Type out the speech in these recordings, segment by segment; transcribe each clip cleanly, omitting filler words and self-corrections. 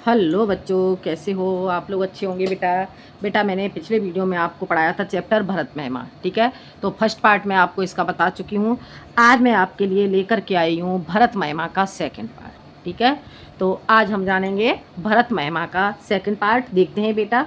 Hello बच्चों, कैसे हो आप लोग? अच्छे होंगे बेटा। बेटा मैंने पिछले वीडियो में आपको पढ़ाया था चैप्टर भरत महिमा, ठीक है। तो फर्स्ट पार्ट में आपको इसका बता चुकी हूँ। आज मैं आपके लिए लेकर के आई हूँ भरत महिमा का सेकंड पार्ट, ठीक है। तो आज हम जानेंगे भरत महिमा का सेकंड पार्ट। देखते हैं बेटा।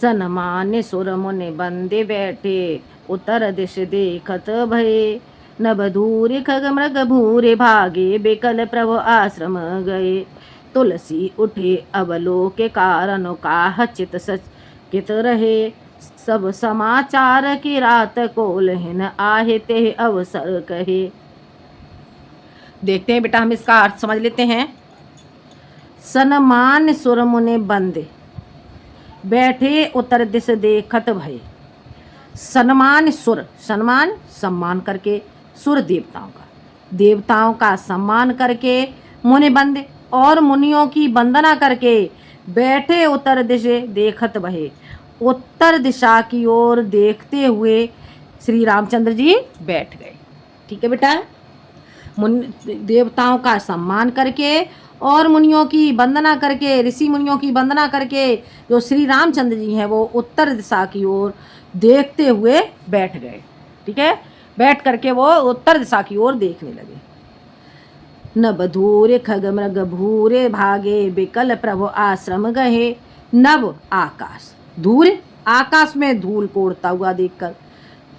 सनमान्य सुर मुनि बंदे बैठे, उत्तर दिश देखत भये। नभ दूर खग मृग भूरे भागे, बेकल प्रभु आश्रम गए। तुलसी उठे अवलोके, कारण काह चित सचकित रहे। सब समाचार की रात कोलहिन, आहे ते अवसर कहे। देखते हैं बेटा, हम इसका अर्थ समझ लेते हैं। सनमान्य सुर मुनि बंदे बैठे, उत्तर दिश देखत भय। सन्मान सुर, सम्मान सम्मान करके, सुर देवताओं का सम्मान करके, मुनि बंदे और मुनियों की वंदना करके बैठे उत्तर दिशे देखत भये। उत्तर दिशा की ओर देखते हुए श्री रामचंद्र जी बैठ गए। ठीक है बेटा। देवताओं का सम्मान करके और मुनियों की वंदना करके, ऋषि मुनियों की वंदना करके जो श्री रामचंद्र जी हैं वो उत्तर दिशा की ओर देखते हुए बैठ गए। ठीक है। बैठ करके वो उत्तर दिशा की ओर देखने लगे। नभ धूरे खग मृग भूरे भागे, बिकल प्रभु आश्रम गए। नभ आकाश, धूल आकाश में धूल को उड़ता हुआ देखकर,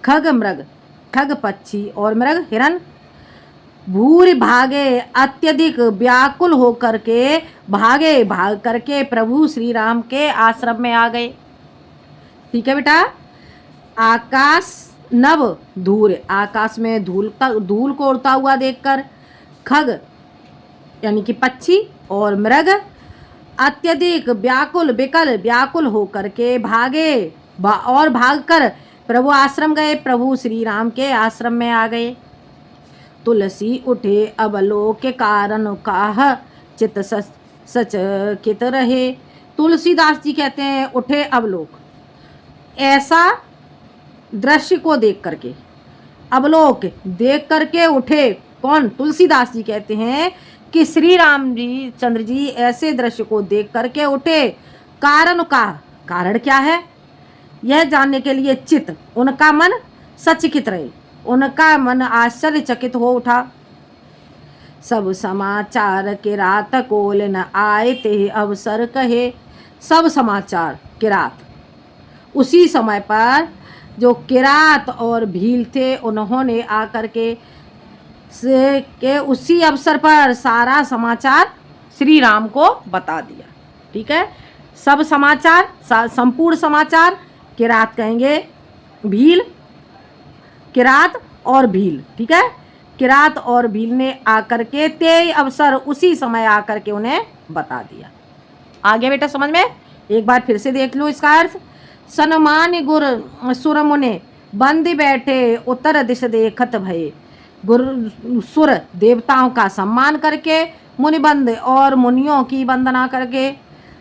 खग मृग, खग पक्षी और मृग हिरण, भूर भागे अत्यधिक व्याकुल होकर के भागे, भाग करके प्रभु श्री राम के आश्रम में आ गए। ठीक है बेटा। आकाश, नभ धूल, आकाश में धूल को उड़ता हुआ देखकर, खग यानी कि पक्षी और मृग अत्यधिक व्याकुल, विकल व्याकुल होकर के भागे और भागकर प्रभु आश्रम गए, प्रभु श्री राम के आश्रम में आ गए। तुलसी उठे अवलोक के, कारण काह चित सचकित रहे। तुलसीदास जी कहते हैं उठे अवलोक, ऐसा दृश्य को देख करके, अवलोक देख करके उठे। कौन? तुलसीदास जी कहते हैं कि श्री राम जी चंद्र जी ऐसे दृश्य को देख करके उठे। कारण का, कारण क्या है यह जानने के लिए चित, उनका मन सचकित रहे, उनका मन आश्चर्यचकित हो उठा। सब समाचार के रात कोल न आए, ते अवसर कहे। सब समाचार, किरात, उसी समय पर जो किरात और भील थे उन्होंने आकर के उसी अवसर पर सारा समाचार श्री राम को बता दिया। ठीक है। सब समाचार, संपूर्ण समाचार, किरात कहेंगे भील, किरात और भील। ठीक है। किरात और भील ने आकर के ते अवसर, उसी समय आकर के उन्हें बता दिया। आ गया बेटा समझ में? एक बार फिर से देख लो इसका अर्थ। सनमान गुर सुर मुने बंदी बैठे, उत्तर दिश देखत भये। गुरु सुर देवताओं का सम्मान करके, मुनिबंद और मुनियों की वंदना करके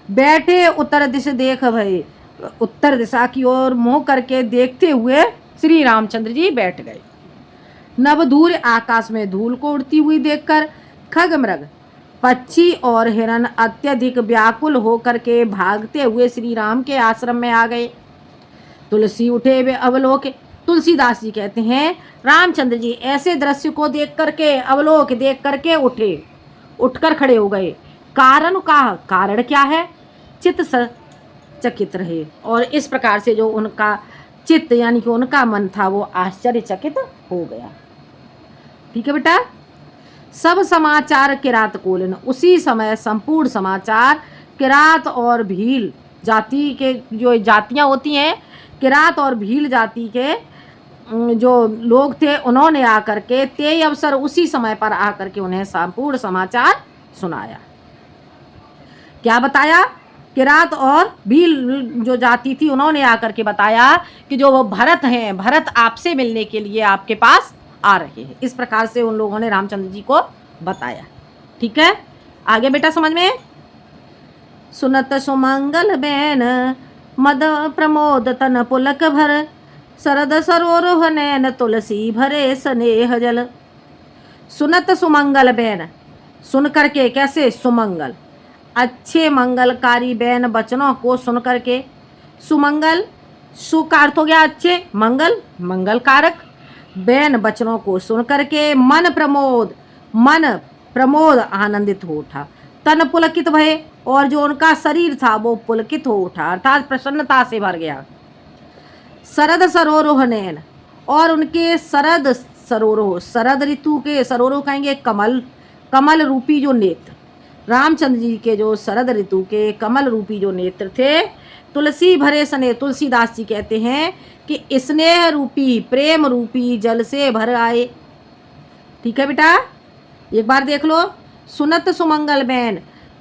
बैठे उत्तर दिश देख भये। उत्तर दिशा की ओर मुंह करके देखते हुए श्री रामचंद्र जी बैठ गए। नभ दूर आकाश में धूल को उड़ती हुई देखकर, खग मृग पक्षी और हिरण अत्यधिक व्याकुल होकर के भागते हुए श्री राम के आश्रम में आ गए। तुलसी उठे वे अवलोक, तुलसीदास जी कहते हैं रामचंद्र जी ऐसे दृश्य को देख करके, अवलोक देख करके उठे, उठकर खड़े हो गए। कारण का, कारण क्या है? चित्त चकित रहे, और इस प्रकार से जो उनका चित्त यानी कि उनका मन था वो आश्चर्यचकित हो गया। ठीक है बेटा। सब समाचार किरात कोलन, उसी समय संपूर्ण समाचार किरात और भील जाति के, जो जातियां होती हैं किरात और भील जाति के जो लोग थे उन्होंने आकर के ते अवसर, उसी समय पर आकर के उन्हें संपूर्ण समाचार सुनाया। क्या बताया? किरात और भील जो जाति थी उन्होंने आकर के बताया कि जो वो भरत हैं, भरत आपसे मिलने के लिए आपके पास आ रहे हैं। इस प्रकार से उन लोगों ने रामचंद्र जी को बताया। ठीक है। आगे बेटा समझ में। सुनत सुमंगल बैन, मद प्रमोद तन पुलक भर। शरद सरोरुह नैन, तुलसी भरे स्नेह जल। सुनत सुमंगल बैन, सुन करके, कैसे? सुमंगल अच्छे मंगलकारी बैन वचनों को सुन करके, सुमंगल, सु का अर्थ हो गया अच्छे, मंगल मंगल कारक, बैन वचनों को सुन करके मन प्रमोद आनंदित हो उठा, तन पुलकित भये, और जो उनका शरीर था वो पुलकित हो उठा अर्थात प्रसन्नता से भर गया। शरद सरोरोह नयन, और उनके शरद सरोरोह, शरद ऋतु के सरोरोह कहेंगे कमल, कमल रूपी जो नेत्र, रामचंद्र जी के जो शरद ऋतु के कमल रूपी जो नेत्र थे, तुलसी भरे सने, तुलसीदास जी कहते हैं कि स्नेह रूपी प्रेम रूपी जल से भर आए। ठीक है बेटा, एक बार देख लो। सुनत सुमंगल बैन,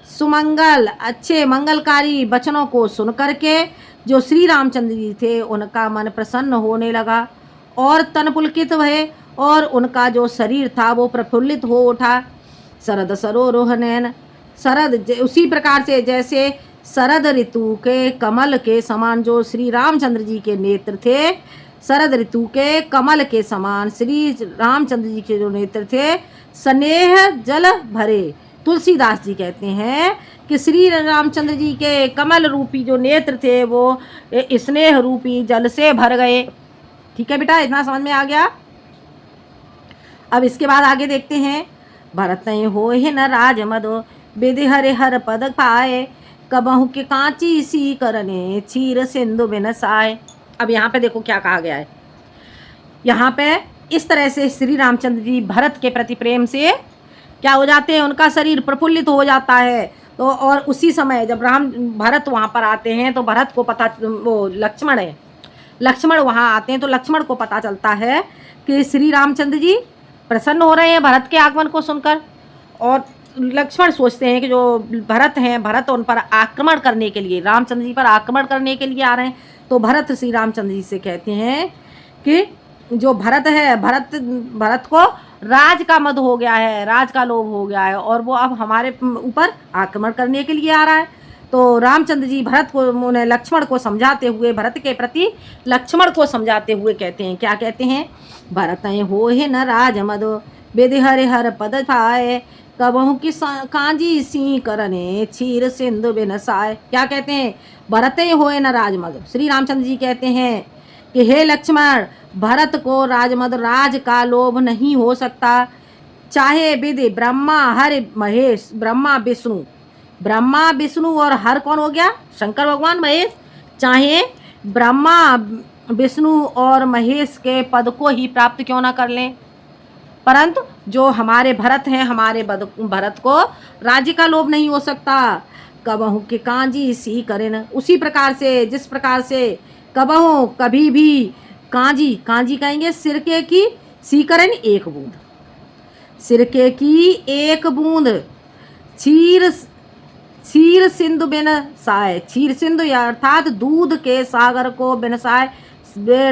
सुमंगल अच्छे मंगलकारी वचनों को सुन करके जो श्री रामचंद्र जी थे उनका मन प्रसन्न होने लगा, और तन पुलकित भये, और उनका जो शरीर था वो प्रफुल्लित हो उठा। शरद सरोरोह नयन, शरद उसी प्रकार से जैसे शरद ऋतु के कमल के समान जो श्री रामचंद्र जी के नेत्र थे, शरद ऋतु के कमल के समान श्री रामचंद्र जी के जो नेत्र थे, स्नेह जल भरे। तुलसीदास जी कहते हैं कि श्री रामचंद्र जी के कमल रूपी जो नेत्र थे वो स्नेह रूपी जल से भर गए। ठीक है बेटा, इतना समझ में आ गया। अब इसके बाद आगे देखते हैं। भरत हो न राज मदो, विधि हरे हर पद पाए, कबहू के कांची सी करने, क्षीर सिंधु बिन साए। अब यहाँ पे देखो क्या कहा गया है। यहाँ पे इस तरह से श्री रामचंद्र जी भरत के प्रति प्रेम से क्या हो जाते हैं, उनका शरीर प्रफुल्लित हो जाता है। तो और उसी समय जब भरत वहाँ पर आते हैं तो भरत को पता, वो लक्ष्मण है, लक्ष्मण वहाँ आते हैं तो लक्ष्मण को पता चलता है कि श्री रामचंद्र जी प्रसन्न हो रहे हैं भरत के आगमन को सुनकर। और लक्ष्मण सोचते हैं कि जो भरत हैं, भरत उन पर आक्रमण करने के लिए, रामचंद्र जी पर आक्रमण करने के लिए आ रहे हैं। तो भरत श्री रामचंद्र जी से कहते हैं कि जो भरत है, भरत को राज का मद हो गया है, राज का लोभ हो गया है, और वो अब हमारे ऊपर आक्रमण करने के लिए आ रहा है। तो रामचंद्र जी भरत को, उन्हें लक्ष्मण को समझाते हुए, भरत के प्रति लक्ष्मण को समझाते हुए कहते हैं, क्या कहते हैं, भरत हो हे न राज मद, विधि हरे हर पद पाए, कबहू की कांजी सी करने, क्षीर सिंधु बिन साए। क्या कहते हैं, भरत होए न राजमद। श्री रामचंद्र जी कहते हैं कि हे लक्ष्मण, भरत को राजमद, राज का लोभ नहीं हो सकता, चाहे विधि ब्रह्मा हरि महेश, ब्रह्मा विष्णु और हर कौन हो गया, शंकर भगवान महेश, चाहे ब्रह्मा विष्णु और महेश के पद को ही प्राप्त क्यों ना कर लें, परंतु जो हमारे भरत हैं, हमारे भरत को राज्य का लोभ नहीं हो सकता। कबहू के कांजी सी करें, उसी प्रकार से जिस प्रकार से कबहू कभी भी, कांजी, कांजी कहेंगे सिरके की, सी करें एक बूंद, सिरके की एक बूंद, क्षीर सिंधु बिन साए, क्षीर सिंधु अर्थात दूध के सागर को बिन साए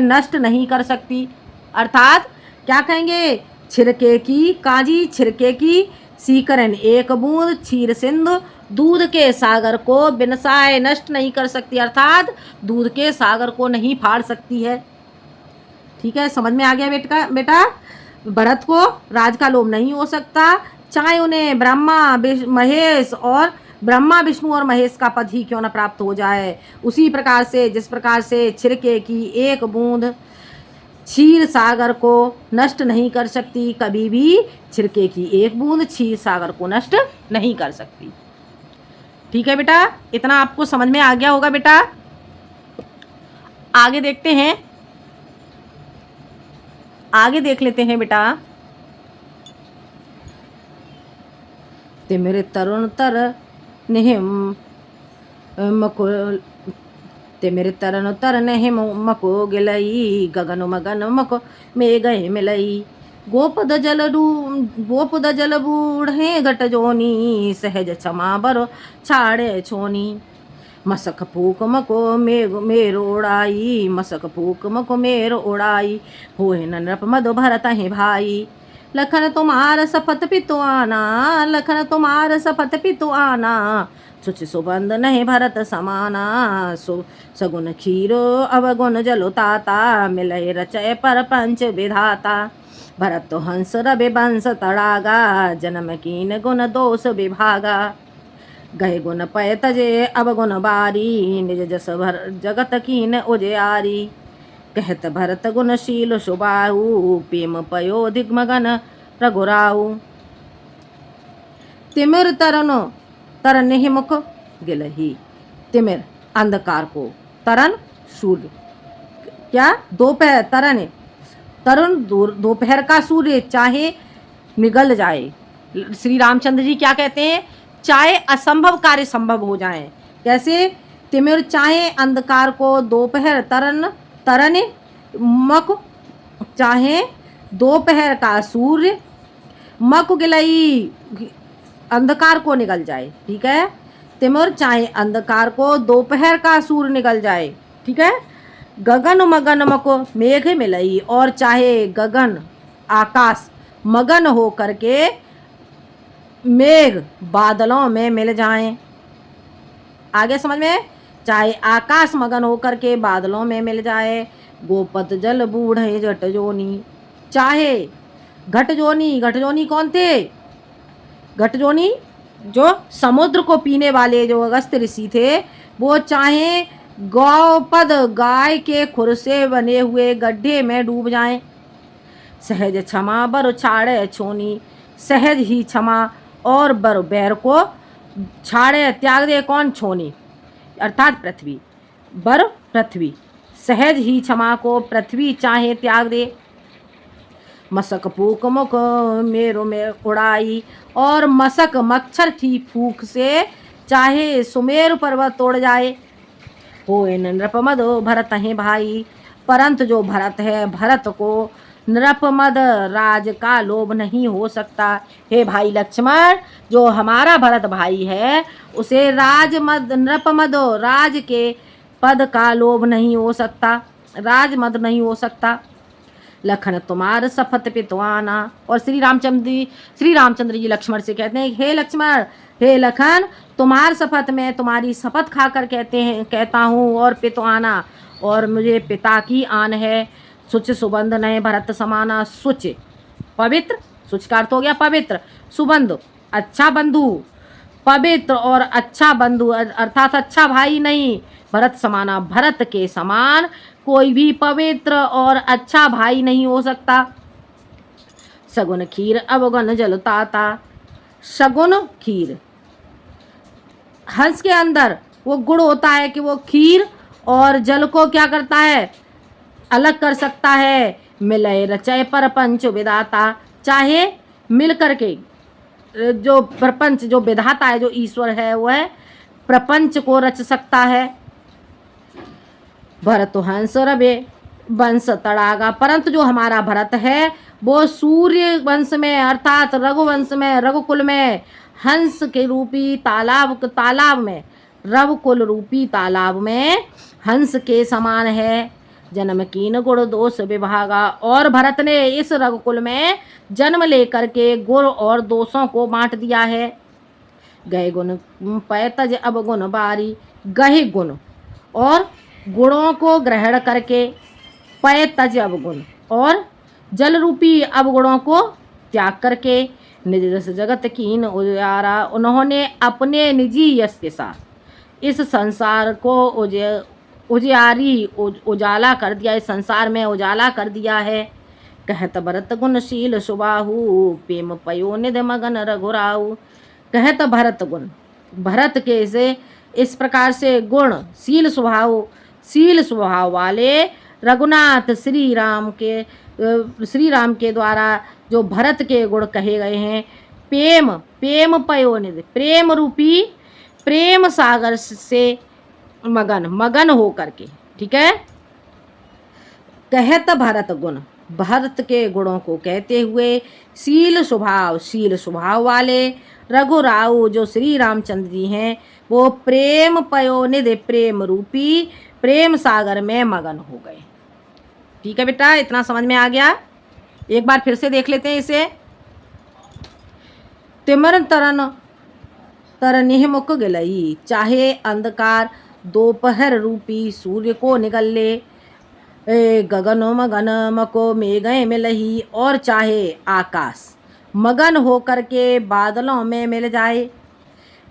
नष्ट नहीं कर सकती। अर्थात क्या कहेंगे, छिरके की, काजी छिरके की, सीकरन एक बूंद, क्षीर सिंधु दूध के सागर को बिनसाए नष्ट नहीं कर सकती, अर्थात दूध के सागर को नहीं फाड़ सकती है। ठीक है, समझ में आ गया बेटा। भरत को राज का लोभ नहीं हो सकता, चाहे उन्हें ब्रह्मा विष्णु और महेश का पद ही क्यों न प्राप्त हो जाए। उसी प्रकार से जिस प्रकार से छिरके की एक बूंद क्षीर सागर को नष्ट नहीं कर सकती, कभी भी छिरके की एक बूंद क्षीर सागर को नष्ट नहीं कर सकती। ठीक है बेटा, इतना आपको समझ में आ गया होगा बेटा। आगे देखते हैं, आगे देख लेते हैं बेटा। ते मेरे तरुण तर नेह मको, ते मेरे तरन तर नेह मको गिलई, गगन मगन मको में गए मिलई, गोपद जल बूढ़े घट जोनी, सहज क्षमा बरो छाड़े छोनी, मसक फूक मको मेरो उड़ाई, मसक फूक मको मेरो उड़ाई, होए नृप मद भरत है भाई, लखन तुम्हार सपत पितु आना, लखन तुम्हार सपत पितु आना, सुच सुबंध नहीं भरत समाना, सगुन खीरो अवगुण जलो ताता, मिलय रचय पर पंच विधाता, भरत तो हंस रवि वंश तड़ागा, जन्म कीन गुण दोष विभागा, गहे गुण पय तजे अब गुण बारी, निज जस भर जगत कीन उजियारी। कहत भरत गुणशील सुबाहु, प्रेम पयो दिग्मगन रघुराऊ। तिमिर तरन तरन मुख गिलही। तिमिर अंधकार को, तरन सूर्य, क्या दोपहर, तरन तरुण दोपहर का सूर्य चाहे निगल जाए। श्री रामचंद्र जी क्या कहते हैं, चाहे असंभव कार्य संभव हो जाए। कैसे, तिमिर चाहे अंधकार को, दोपहर तरन तरन मक चाहे दोपहर का सूर्य, मक गिलई अंधकार को निगल जाए। ठीक है, तिमिर चाहे अंधकार को, दोपहर का सूर्य निगल जाए। ठीक है, गगन मगन मको मेघ मिलई, और चाहे गगन आकाश मगन हो करके मेघ बादलों में मिल जाएं। आगे समझ में, चाहे आकाश मगन हो करके बादलों में मिल जाए। गोपत जल बूढ़े घटजोनी, चाहे घटजोनी, घटजोनी कौन थे, घटजोनी जो समुद्र को पीने वाले जो अगस्त्य ऋषि थे, वो चाहे गौपद गाय के खुर से बने हुए गड्ढे में डूब जाएं। सहज क्षमा बर छाड़े छोनी, सहज ही क्षमा और बर बैर को छाड़े त्याग दे कौन, छोनी अर्थात पृथ्वी, बर पृथ्वी, सहज ही क्षमा को पृथ्वी चाहे त्याग दे। मसक फूक मुख मेरो में उड़ाई, और मसक मच्छर की फूक से चाहे सुमेरु पर्वत तोड़ जाए। होए नृपमद भरत है भाई, परंतु जो भरत है, भरत को नृपमद राज का लोभ नहीं हो सकता। हे भाई लक्ष्मण, जो हमारा भरत भाई है, उसे राजमद नृपमद राज के पद का लोभ नहीं हो सकता, राजमद नहीं हो सकता। लखन तुम्हार शपथ पितवाना, और श्री रामचंद्र जी लक्ष्मण से कहते हैं, हे लक्ष्मण, हे लखन, तुम्हार शपथ में तुम्हारी शपथ खाकर कहता हूँ, और पितवाना, और मुझे पिता की आन है। सुच सुबंध नए भरत समाना, सुच पवित्र, सुच का अर्थ हो गया पवित्र, सुबंध अच्छा बंधु, पवित्र और अच्छा बंधु अर्थात अच्छा भाई नहीं, भरत समाना, भरत के समान कोई भी पवित्र और अच्छा भाई नहीं हो सकता। सगुन खीर अवगुण जलताता, सगुन खीर, हंस के अंदर वो गुण होता है कि वो खीर और जल को क्या करता है, अलग कर सकता है। मिलय रचय परपंच विधाता, चाहे मिल करके जो प्रपंच, जो विधाता है, जो ईश्वर है, वह प्रपंच को रच सकता है। भरत हंस रवे वंश तड़ागा, परंतु जो हमारा भरत है वो सूर्य वंश में अर्थात रघुवंश में, रघुकुल में हंस के रूपी तालाब में, रघुकुल रूपी तालाब में हंस के समान है। जन्म कीन गुण दोष विभागा, और भरत ने इस रघुकुल में जन्म लेकर के गुण और दोषों को बांट दिया है। गए गुण पैतज अब गुण बारी, गहे गुण और गुणों को ग्रहण करके, पैतज अवगुण और जल रूपी अवगुणों को त्याग करके, निज जस जगत कीन उजियारा, उन्होंने अपने निजी यश के साथ इस संसार को उजियारी उजाला कर दिया, इस संसार में उजाला कर दिया है। कहत भरत गुणशील सुबाहु, प्रेम पयो निध मगन रघुराऊ। कहत भरत गुण, भरत के से इस प्रकार से गुण शील स्वभाव वाले रघुनाथ श्री राम के द्वारा जो भरत के गुण कहे गए हैं। प्रेम पयोनिधि, प्रेम रूपी प्रेम सागर से मगन हो करके, ठीक है। कहत भरत गुण, भरत के गुणों को कहते हुए, शील स्वभाव वाले रघुराऊ जो श्री रामचंद्र जी हैं, वो प्रेम पयोनिधि, प्रेम रूपी प्रेम सागर में मगन हो गए। ठीक है बेटा, इतना समझ में आ गया। एक बार फिर से देख लेते हैं इसे। तिमर तरनिह मुख गिलई, चाहे अंधकार दोपहर रूपी सूर्य को निगल ले। गगन मगन मको मेघे मिलही, और चाहे आकाश मगन हो करके बादलों में मिल जाए।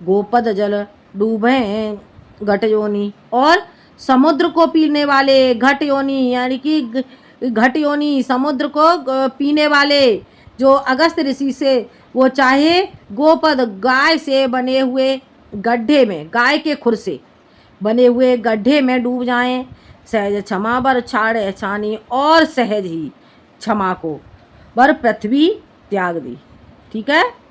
गोपद जल डूबे घट योनि, और समुद्र को पीने वाले घट योनि, यानी कि घट योनि समुद्र को पीने वाले जो अगस्त ऋषि से वो चाहे गोपद गाय से बने हुए गड्ढे में, गाय के खुर से बने हुए गड्ढे में डूब जाएं। सहज क्षमा बर छाड़े छानी, और सहज ही क्षमा को बर पृथ्वी त्याग दी। ठीक है।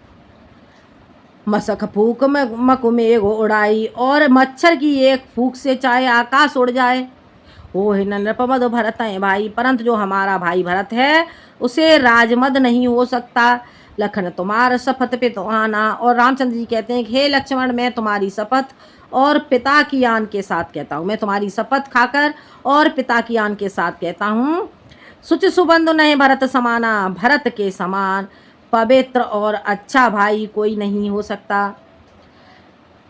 मसक फूक में मकुमेघ उड़ाई, और मच्छर की एक फूक से चाहे आकाश उड़ जाए। ओ हे नृपमद भरत है भाई, परंतु जो हमारा भाई भरत है उसे राजमद नहीं हो सकता। लखन तुम्हार शपथ पे तो आना, और रामचंद्र जी कहते हैं कि हे लक्ष्मण, मैं तुम्हारी शपथ और पिता की आन के साथ कहता हूँ, मैं तुम्हारी शपथ खाकर और पिता की आन के साथ कहता हूँ। सुच सुबंधु नहीं भरत समाना, भरत के समान पवित्र और अच्छा भाई कोई नहीं हो सकता।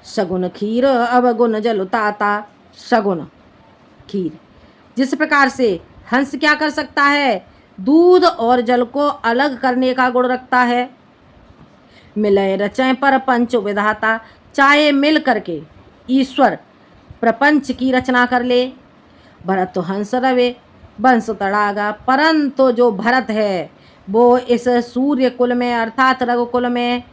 सगुन खीर अवगुण जल उताता, सगुन खीर, जिस प्रकार से हंस क्या कर सकता है, दूध और जल को अलग करने का गुण रखता है। मिलय रचय पर पंच विधाता, चाहे मिल करके ईश्वर प्रपंच की रचना कर ले। भरत तो हंस रवे वंश तड़ागा, परंतु जो भरत है वो इस सूर्य कुल में अर्थात रघुकुल में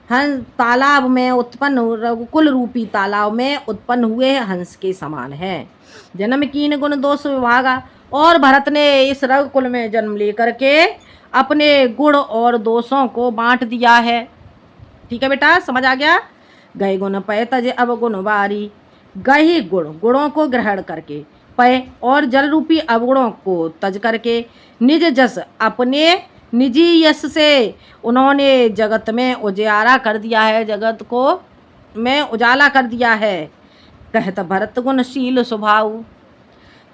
हंस तालाब में उत्पन्न, रघुकुल रूपी तालाब में उत्पन्न हुए हंस के समान है। जन्म कीन गुण दोष विभागा, और भरत ने इस रघुकुल में जन्म लेकर के अपने गुण और दोषों को बांट दिया है। ठीक है बेटा, समझ आ गया। गए गुण पय तज अब गुण बारी, गए गुण गुणों को ग्रहण करके, पय और जल रूपी अवगुणों को तज करके, निज जस अपने निजी यश से उन्होंने जगत में उजियारा कर दिया है, जगत को में उजाला कर दिया है। कहत भरत गुणशील स्वभाव,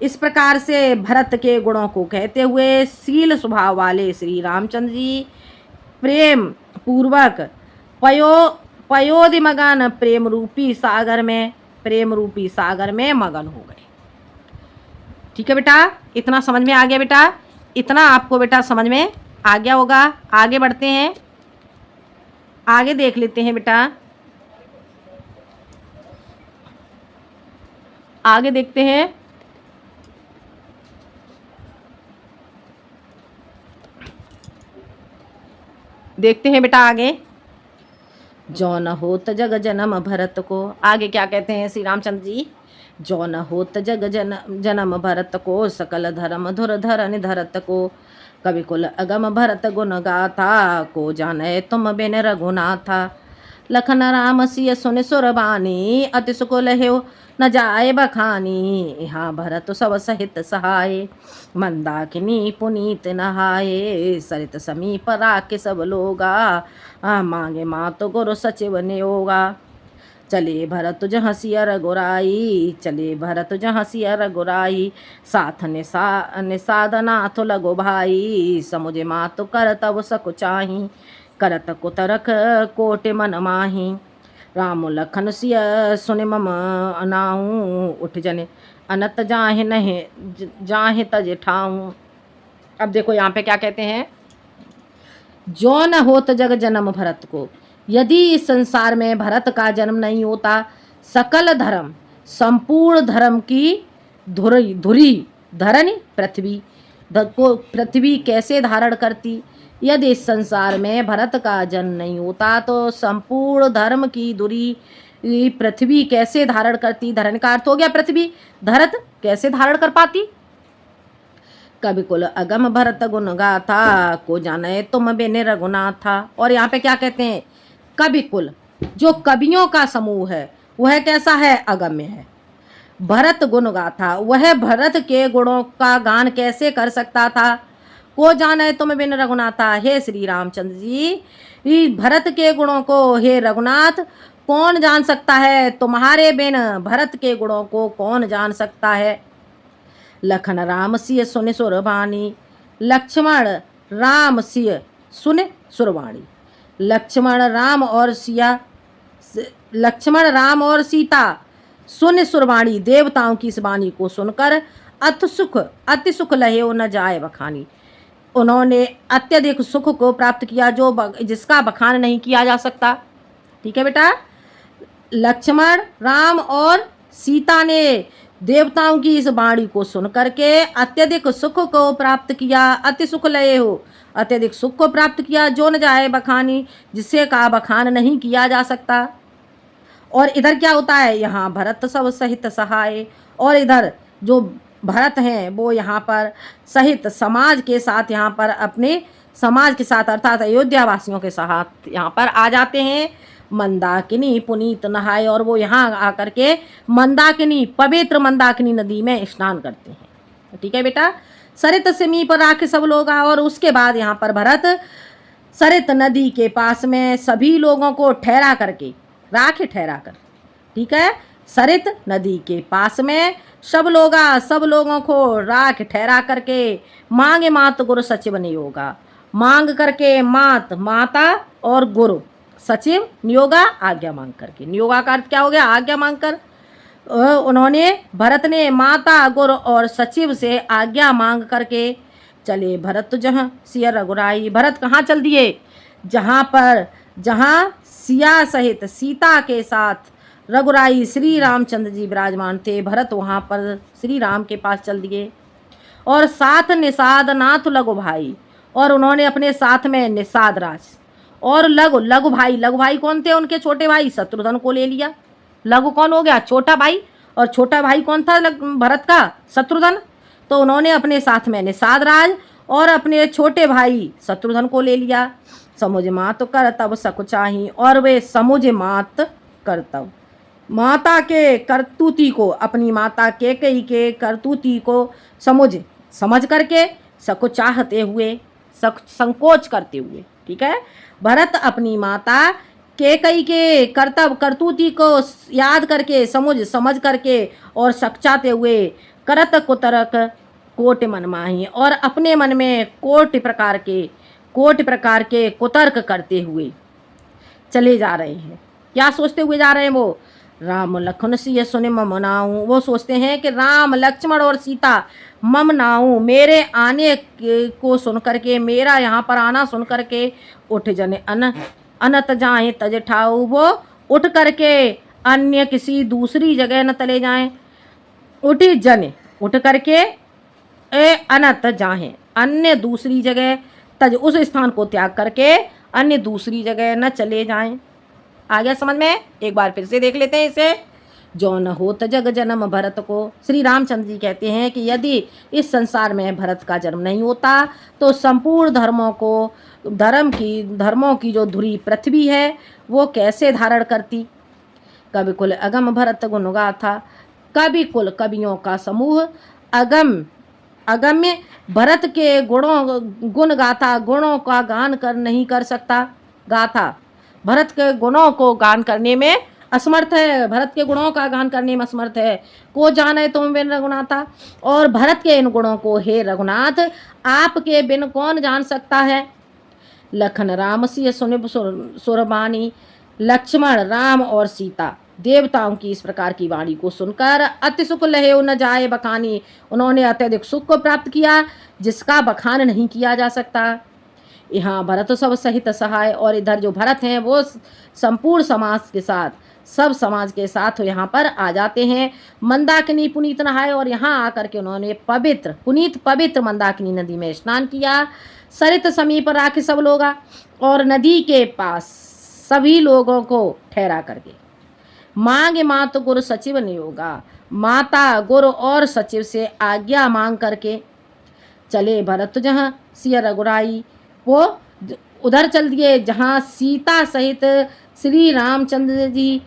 इस प्रकार से भरत के गुणों को कहते हुए शील स्वभाव वाले श्री रामचंद्र जी प्रेम पूर्वक पयोदिमगन प्रेम रूपी सागर में मगन हो गए। ठीक है बेटा, इतना समझ में आ गया बेटा, इतना आपको बेटा समझ में आ गया होगा। आगे बढ़ते हैं, आगे देख लेते हैं बेटा, आगे देखते हैं। देखते हैं बेटा आगे। जो न होत जग जन्म भरत को, आगे क्या कहते हैं श्री रामचंद्र जी। जो न होत जग जन्म भरत को, सकल धर्म धुर धरन धरत को। कवि कुल अगम भरत गुण गाथा, को जाने तुम बिन रघुनाथा। लखन राम सिय सुन सुर बानी, अति सुकुल हेव न जाए बखानी। यहाँ भरत सब सहित सहाय, मंदाकिनी पुनीत नहाए। सरित समीप राके सब लोगा, मांगे मातु गुरु सचिव नियोगा। चले भरत जहाँ सिया रघुराई, चले भरत जहाँ सिया रघुराई। साथ निसादनाथ लगो भाई, समुझे मातु कर तब सकु चाही। करत कुतरक कोटि मन माही, राम लखन सिया सुन मम अनाऊं। उठ जने अनत जाहे नहीं जाहे तज ठाऊं। अब देखो यहाँ पे क्या कहते हैं। जो न होत जग जन्म भरत को, यदि इस संसार में भरत का जन्म नहीं होता, सकल धर्म संपूर्ण धर्म की धुरी धरनी पृथ्वी को पृथ्वी कैसे धारण करती। यदि इस संसार में भरत का जन्म नहीं होता तो संपूर्ण धर्म की धुरी पृथ्वी कैसे धारण करती। धरण का अर्थ हो गया पृथ्वी, धरत कैसे धारण कर पाती। कवि कुल अगम भरत गुण गाथा, को जाने तुम बिन रघुनाथा। और यहाँ पे क्या कहते हैं, कवि कुल जो कवियों का समूह है वह कैसा है, अगम्य है। भरत गुण गाथा, वह भरत के गुणों का गान कैसे कर सकता था। को जाने तुम बिन रघुनाथा, हे श्री रामचंद्र जी भरत के गुणों को हे रघुनाथ कौन जान सकता है, तुम्हारे बिन भरत के गुणों को कौन जान सकता है। लखन राम सिय सुन सुरवाणी, लक्ष्मण राम सिय सुन सुरवाणी। लक्ष्मण राम और सीता सुन सुरवाणी, देवताओं की इस वाणी को सुनकर अति सुख लहे न जाए बखानी। उन्होंने अत्यधिक सुख को प्राप्त किया जो जिसका बखान नहीं किया जा सकता। ठीक है बेटा, लक्ष्मण, राम और सीता ने देवताओं की इस वाणी को सुन करके अत्यधिक सुख को प्राप्त किया। अति सुख लये हो, अत्यधिक सुख को प्राप्त किया, जो न जाए बखानी, जिससे का बखान नहीं किया जा सकता। और इधर क्या होता है, यहाँ भरत सब सहित सहाय, और इधर जो भरत हैं वो यहाँ पर सहित समाज के साथ, यहाँ पर अपने समाज के साथ अर्थात अयोध्या वासियों के साथ यहाँ पर आ जाते हैं। मंदाकिनी पुनीत नहाए, और वो यहाँ आकर के मंदाकिनी, पवित्र मंदाकिनी नदी में स्नान करते हैं। ठीक है बेटा। सरित सिमी पर आके सब लोग और उसके बाद यहाँ पर भरत सरित नदी के पास में सभी लोगों को ठहरा करके, राख ठहरा कर, ठीक है, सरित नदी के पास में सब लोगों को राख ठहरा करके मांगे मात गुरु सचिव नियोगा, मांग करके माता और गुरु सचिव नियोगा, आज्ञा मांग करके। नियोगा का अर्थ क्या हो गया, आज्ञा मांग कर। उन्होंने भरत ने माता गुरु और सचिव से आज्ञा मांग करके चले भरत जहाँ सिया रघुराई। भरत कहाँ चल दिए, जहाँ सिया सहित सीता के साथ रघुराई श्री रामचंद्र जी विराजमान थे, भरत वहाँ पर श्री राम के पास चल दिए। और साथ निषाद नाथ लघु भाई, और उन्होंने अपने साथ में निषाद राज और लघु भाई कौन थे, उनके छोटे भाई शत्रुघ्न को ले लिया। लघु कौन हो गया, छोटा भाई, और छोटा भाई कौन था भरत का, शत्रुघ्न। तो उन्होंने अपने साथ में निषाद राज और अपने छोटे भाई शत्रुघ्न को ले लिया। समुझ मात कर तब सकुचाही, और वे समुझ मात करतब, माता के करतूती को, अपनी माता के कई के करतूती को समझ करके, सकुचाहते हुए, संकोच करते हुए, ठीक है। भरत अपनी माता के कई के करतूती को याद करके, समझ करके और सकचाते हुए, करत कुतरक कोटि मन माही, और अपने मन में कोटि प्रकार के कुतर्क करते हुए चले जा रहे हैं। क्या सोचते हुए जा रहे हैं वो, राम लखन सिय सुने मम नाऊं। वो सोचते हैं कि राम लक्ष्मण और सीता मम नाऊं, मेरे आने को सुन करके, मेरा यहाँ पर आना सुन करके, उठ जने अनत जाए तज ठाऊ, वो उठ करके अन्य किसी दूसरी जगह न तले जाएं। उठी जने, उठ करके, अनत जाए, अन्य दूसरी जगह, तज उस स्थान को त्याग करके अन्य दूसरी जगह न चले जाएं। आ गया समझ में, एक बार फिर से देख लेते हैं इसे। जो न होत जग जन्म भरत को, श्री रामचंद्र जी कहते हैं कि यदि इस संसार में भरत का जन्म नहीं होता तो संपूर्ण धर्मों की जो धुरी पृथ्वी है वो कैसे धारण करती। कवि कुल अगम भरत गुण गाथा, कवि कुल कवियों का समूह अगम्य भरत के गुण गाथा, गुणों का गान कर नहीं कर सकता। गाथा भरत के गुणों को गान करने में असमर्थ है, भरत के गुणों का गान करने में असमर्थ है। को जाने तुम बिन रघुनाथा, और भरत के इन गुणों को हे रघुनाथ आपके बिन कौन जान सकता है। लखन राम सिय सुनिब सुरबानी, लक्ष्मण राम और सीता देवताओं की इस प्रकार की वाणी को सुनकर अति सुख लहे न जाए बखानी, उन्होंने अत्यधिक सुख को प्राप्त किया जिसका बखान नहीं किया जा सकता। यहाँ भरत सब सहित सहाय, और इधर जो भरत हैं वो संपूर्ण सब समाज के साथ यहाँ पर आ जाते हैं। मंदाकिनी पुनीत नहाए, और यहाँ आकर के उन्होंने पवित्र मंदाकिनी नदी में स्नान किया। सरित समीप राखे सब लोग, और नदी के पास सभी लोगों को ठहरा करके मांगे मात गुरु सचिव नियोगा, माता गुरु और सचिव से आज्ञा मांग करके चले भरत जहाँ सिया रघुराई, वो उधर चल दिए जहाँ सीता सहित श्री रामचंद्र जी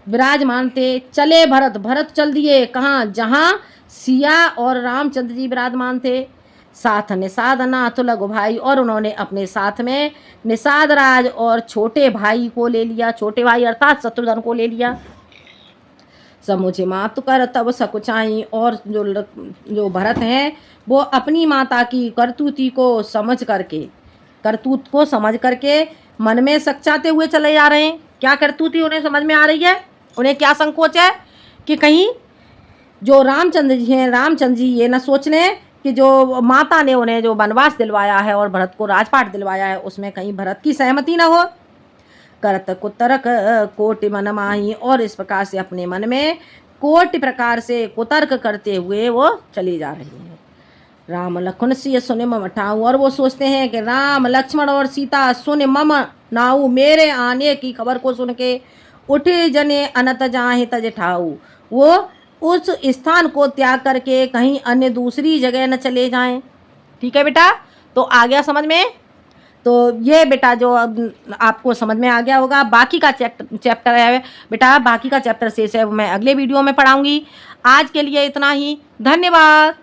विराजमान थे। चले भरत चल दिए कहाँ, जहाँ सिया और रामचंद्र जी विराजमान थे। साथ निषाद नाथ लघु भाई, और उन्होंने अपने साथ में निषाद राज और छोटे भाई को ले लिया, छोटे भाई अर्थात शत्रुघ्न को ले लिया। समुझे मातु कर तब सकुचाई, और जो भरत हैं वो अपनी माता की करतूत को समझ करके मन में सकचाते हुए चले जा रहे हैं। क्या करतूती उन्हें समझ में आ रही है, उन्हें क्या संकोच है कि कहीं जो रामचंद्र जी हैं, रामचंद्र जी ये न सोच लें कि जो माता ने उन्हें जो वनवास दिलवाया है और भरत को राजपाट दिलवाया है उसमें कहीं भरत की सहमति न हो। करत कुतर्क कोटि मन माही। और इस प्रकार से अपने मन में कोटि प्रकार से कुतर्क करते हुए वो चली जा रही है। राम लखन सिय सुने मम ठाऊ। और वो सोचते हैं कि राम लक्ष्मण और सीता सुने मम नाऊ, मेरे आने की खबर को सुन के उठे जने अनत जाहे तज ठाऊ। वो उस स्थान को त्याग करके कहीं अन्य दूसरी जगह न चले जाएं। ठीक है बेटा, तो आ गया समझ में। तो ये बेटा जो अब आपको समझ में आ गया होगा। बाकी का चैप्टर है बेटा, बाकी का चैप्टर शेष है वो मैं अगले वीडियो में पढ़ाऊंगी। आज के लिए इतना ही, धन्यवाद।